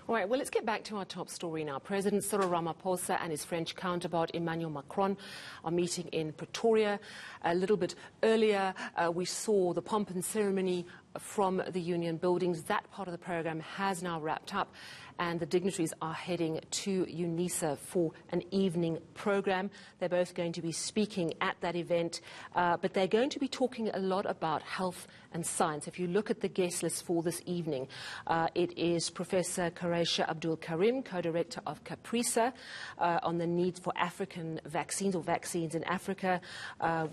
All right, well, let's get back to our top story now. President Cyril Ramaphosa and his French counterpart, Emmanuel Macron, are meeting in Pretoria. A little bit earlier, we saw the pomp and ceremony from the union buildings. That part of the program has now wrapped up, and the dignitaries are heading to UNISA for an evening program. They're both going to be speaking at that event, but they're going to be talking a lot about health and science. If you look at the guest list for this evening, it is Professor Qureisha Abdul Karim, co-director of CAPRISA, on the need for African vaccines or vaccines in Africa.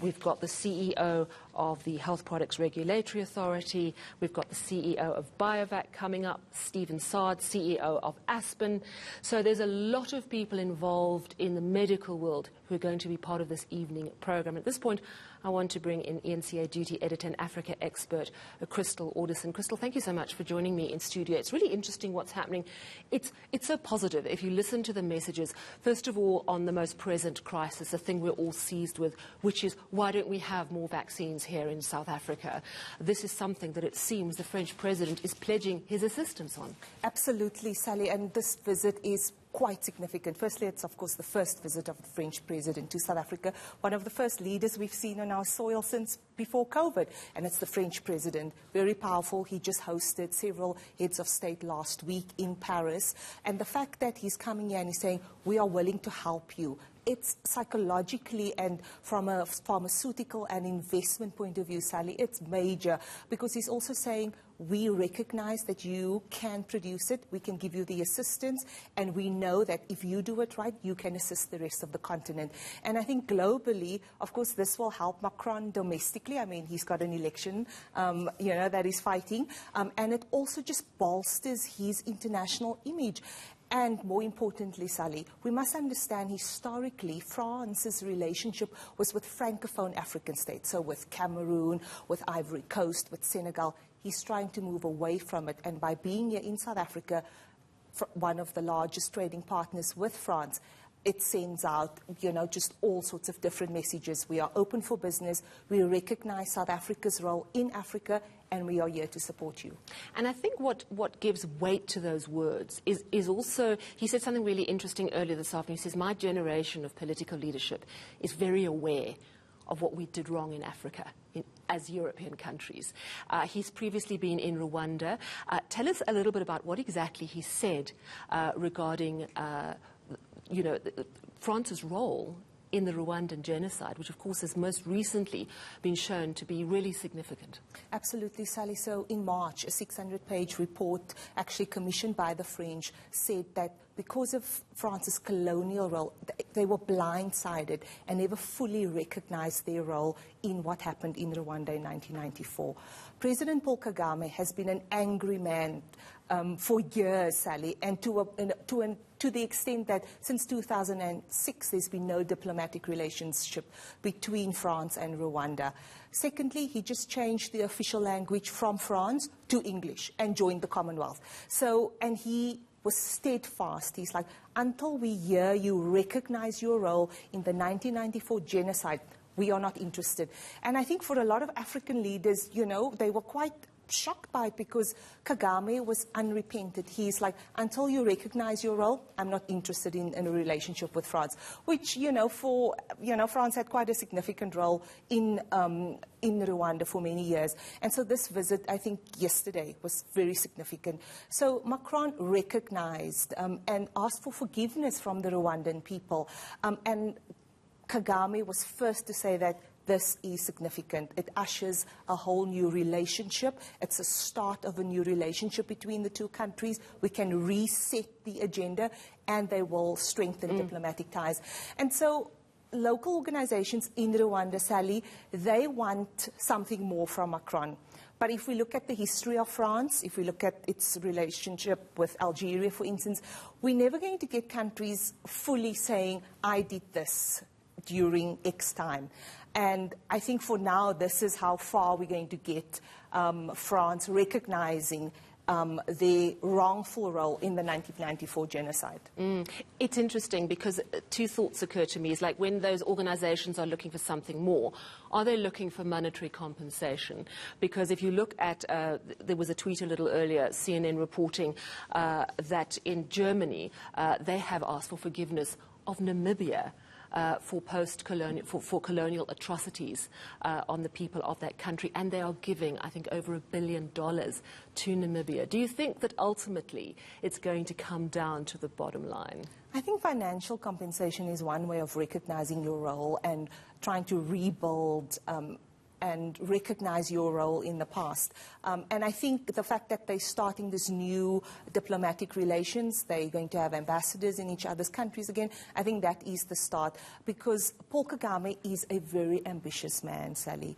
We've got the CEO of the Health Products Regulatory Authority. We've got the CEO of BioVac coming up, Stephen Sard, CEO of Aspen. So there's a lot of people involved in the medical world who are going to be part of this evening program. At this point, I want to bring in eNCA duty editor and Africa expert, Crystal Orderson. Crystal, thank you so much for joining me in studio. It's really interesting what's happening. It's so positive if you listen to the messages. First of all, on the most present crisis, the thing we're all seized with, which is why don't we have more vaccines here in South Africa? This is something that it seems the French president is pledging his assistance on. Absolutely, Sally, and this visit is quite significant. Firstly, it's of course the first visit of the French president to South Africa, one of the first leaders we've seen on our soil since before COVID, and it's the French president. Very powerful. He just hosted several heads of state last week in Paris, and the fact that he's coming here and he's saying, we are willing to help you. It's psychologically and from a pharmaceutical and investment point of view, Sally, it's major, because he's also saying we recognize that you can produce it, we can give you the assistance, and we know that if you do it right, you can assist the rest of the continent. And I think globally, of course, this will help Macron domestically. I mean, he's got an election, that he's fighting, and it also just bolsters his international image. And more importantly, Sally, we must understand historically France's relationship was with Francophone African states, so with Cameroon, with Ivory Coast, with Senegal. He's trying to move away from it, and by being here in South Africa, one of the largest trading partners with France, it sends out, just all sorts of different messages. We are open for business. We recognize South Africa's role in Africa, and we are here to support you. And I think what gives weight to those words is also, he said something really interesting earlier this afternoon. He says, my generation of political leadership is very aware of what we did wrong in Africa as European countries. He's previously been in Rwanda. Tell us a little bit about what exactly he said regarding France's role in the Rwandan genocide, which of course has most recently been shown to be really significant. Absolutely, Sally. So in March, a 600-page report actually commissioned by the French said that because of France's colonial role, they were blindsided and never fully recognized their role in what happened in Rwanda in 1994. President Paul Kagame has been an angry man for years, Sally, and to the extent that since 2006 there's been no diplomatic relationship between France and Rwanda. Secondly, he just changed the official language from France to English and joined the Commonwealth. And he was steadfast. He's like, until we hear you recognize your role in the 1994 genocide, we are not interested. And I think for a lot of African leaders, they were quite shocked by it because Kagame was unrepentant. He's like, until you recognize your role, I'm not interested in a relationship with France, which, France had quite a significant role in Rwanda for many years. And so this visit, I think yesterday, was very significant. So Macron recognized and asked for forgiveness from the Rwandan people. And Kagame was first to say that this is significant. It ushers a whole new relationship. It's a start of a new relationship between the two countries. We can reset the agenda, and they will strengthen diplomatic ties. And so local organizations in Rwanda, Sally, they want something more from Macron. But if we look at the history of France, if we look at its relationship with Algeria, for instance, we're never going to get countries fully saying, I did this during X time. And I think for now, this is how far we're going to get France recognizing their wrongful role in the 1994 genocide. It's interesting because two thoughts occur to me. It's like when those organizations are looking for something more, are they looking for monetary compensation? Because if you look at, there was a tweet a little earlier, CNN reporting that in Germany, they have asked for forgiveness of Namibia for colonial atrocities on the people of that country, and they are giving, I think, over $1 billion to Namibia. Do you think that ultimately it's going to come down to the bottom line? I think financial compensation is one way of recognizing your role and trying to rebuild and recognize your role in the past. And I think the fact that they're starting this new diplomatic relations, they're going to have ambassadors in each other's countries again, I think that is the start. Because Paul Kagame is a very ambitious man, Sally.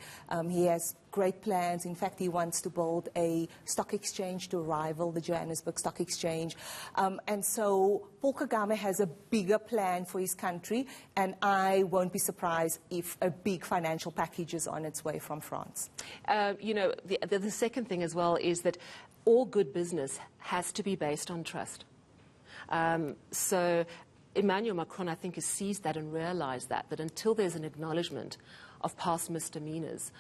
He has great plans. In fact, he wants to build a stock exchange to rival the Johannesburg Stock Exchange. And so Paul Kagame has a bigger plan for his country, and I won't be surprised if a big financial package is on its way from France. You know, the second thing as well is that all good business has to be based on trust. So Emmanuel Macron, I think, has seized that and realized that until there's an acknowledgement of past misdemeanors,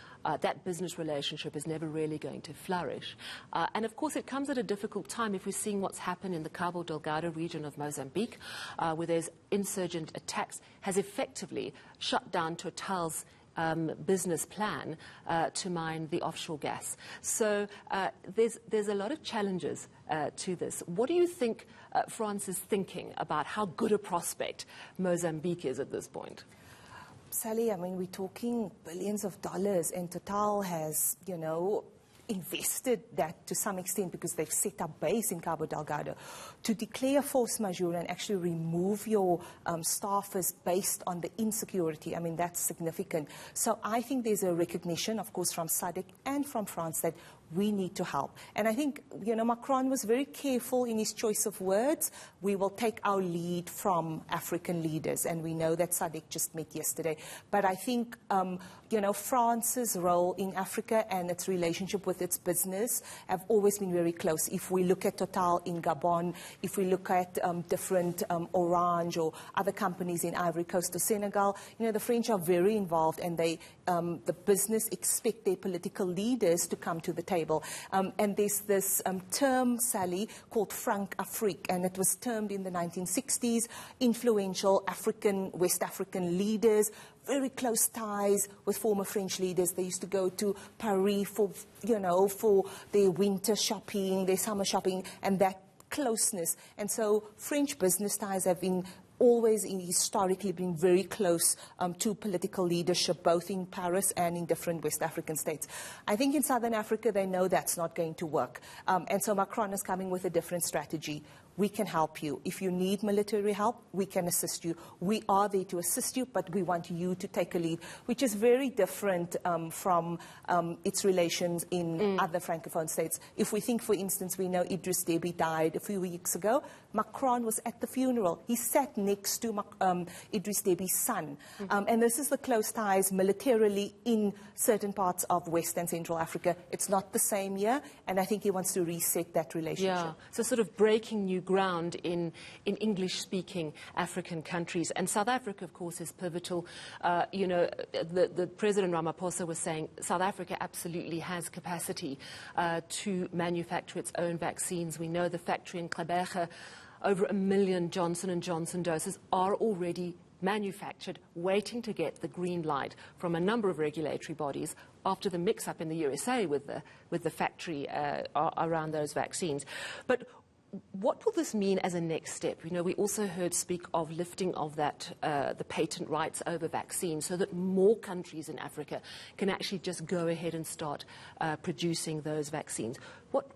that business relationship is never really going to flourish. And of course, it comes at a difficult time if we're seeing what's happened in the Cabo Delgado region of Mozambique, where there's insurgent attacks, has effectively shut down Total's business plan to mine the offshore gas. So there's a lot of challenges to this. What do you think France is thinking about how good a prospect Mozambique is at this point? Sally, I mean, we're talking billions of dollars, and Total has, you know, invested that to some extent because they've set up base in Cabo Delgado. To declare force majeure and actually remove your staffers based on the insecurity, I mean, that's significant. So I think there's a recognition, of course, from SADC and from France that we need to help. And I think, you know, Macron was very careful in his choice of words. We will take our lead from African leaders, and we know that SADC just met yesterday. But I think, you know, France's role in Africa and its relationship with its business have always been very close. If we look at Total in Gabon, if we look at different Orange or other companies in Ivory Coast or Senegal, you know, the French are very involved, and they, the business expect their political leaders to come to the table. And there's this term, Sally, called Franc-Afrique, and it was termed in the 1960s, influential African, West African leaders, very close ties with former French leaders. They used to go to Paris for, you know, for their winter shopping, their summer shopping, and that closeness. And so French business ties have been always historically been very close to political leadership, both in Paris and in different West African states. I think in Southern Africa, they know that's not going to work. And so Macron is coming with a different strategy. We can help you. If you need military help, we can assist you. We are there to assist you, but we want you to take a lead, which is very different from its relations in other Francophone states. If we think, for instance, we know Idriss Déby died a few weeks ago. Macron was at the funeral. He sat next to Idriss Déby's son. And this is the close ties militarily in certain parts of West and Central Africa. It's not the same year, and I think he wants to reset that relationship. Yeah, so sort of breaking new ground in English-speaking African countries. And South Africa, of course, is pivotal. You know, the President Ramaphosa was saying South Africa absolutely has capacity to manufacture its own vaccines. We know the factory in Gqeberha, over 1 million Johnson & Johnson doses are already manufactured, waiting to get the green light from a number of regulatory bodies after the mix-up in the USA with the factory around those vaccines. But what will this mean as a next step? You know, we also heard speak of lifting of that, the patent rights over vaccines so that more countries in Africa can actually just go ahead and start producing those vaccines.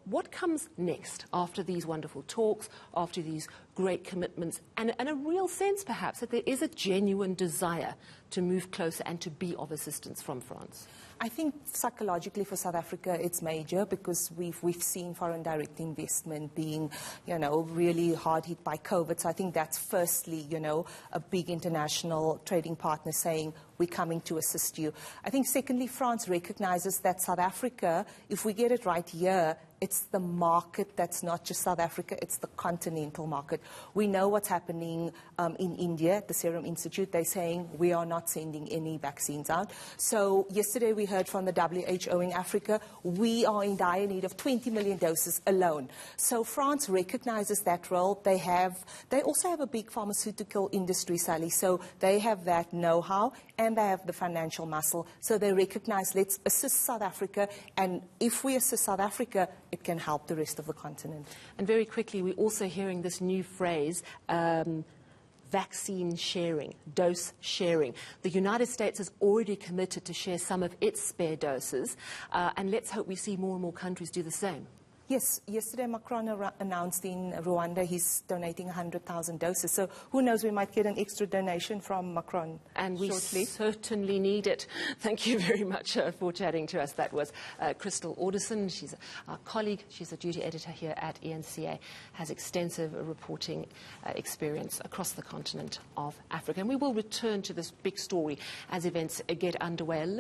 What comes next after these wonderful talks, after these great commitments, and a real sense perhaps that there is a genuine desire to move closer and to be of assistance from France? I think psychologically for South Africa it's major because we've seen foreign direct investment being, you know, really hard hit by COVID. So I think that's firstly, you know, a big international trading partner saying we're coming to assist you. I think secondly, France recognizes that South Africa, if we get it right here, it's the market that's not just South Africa, it's the continental market. We know what's happening in India at the Serum Institute. They're saying we are not sending any vaccines out. So yesterday we heard from the WHO in Africa, we are in dire need of 20 million doses alone. So France recognizes that role. They also have a big pharmaceutical industry, Sally, so they have that know-how and they have the financial muscle. So they recognize, let's assist South Africa, and if we assist South Africa, it can help the rest of the continent. And very quickly, we're also hearing this new phrase, vaccine sharing, dose sharing. The United States has already committed to share some of its spare doses, and let's hope we see more and more countries do the same. Yes, yesterday Macron announced in Rwanda he's donating 100,000 doses. So who knows, we might get an extra donation from Macron and shortly. We certainly need it. Thank you very much for chatting to us. That was Crystal Orderson. She's our colleague. She's a duty editor here at eNCA, has extensive reporting experience across the continent of Africa. And we will return to this big story as events get underway a little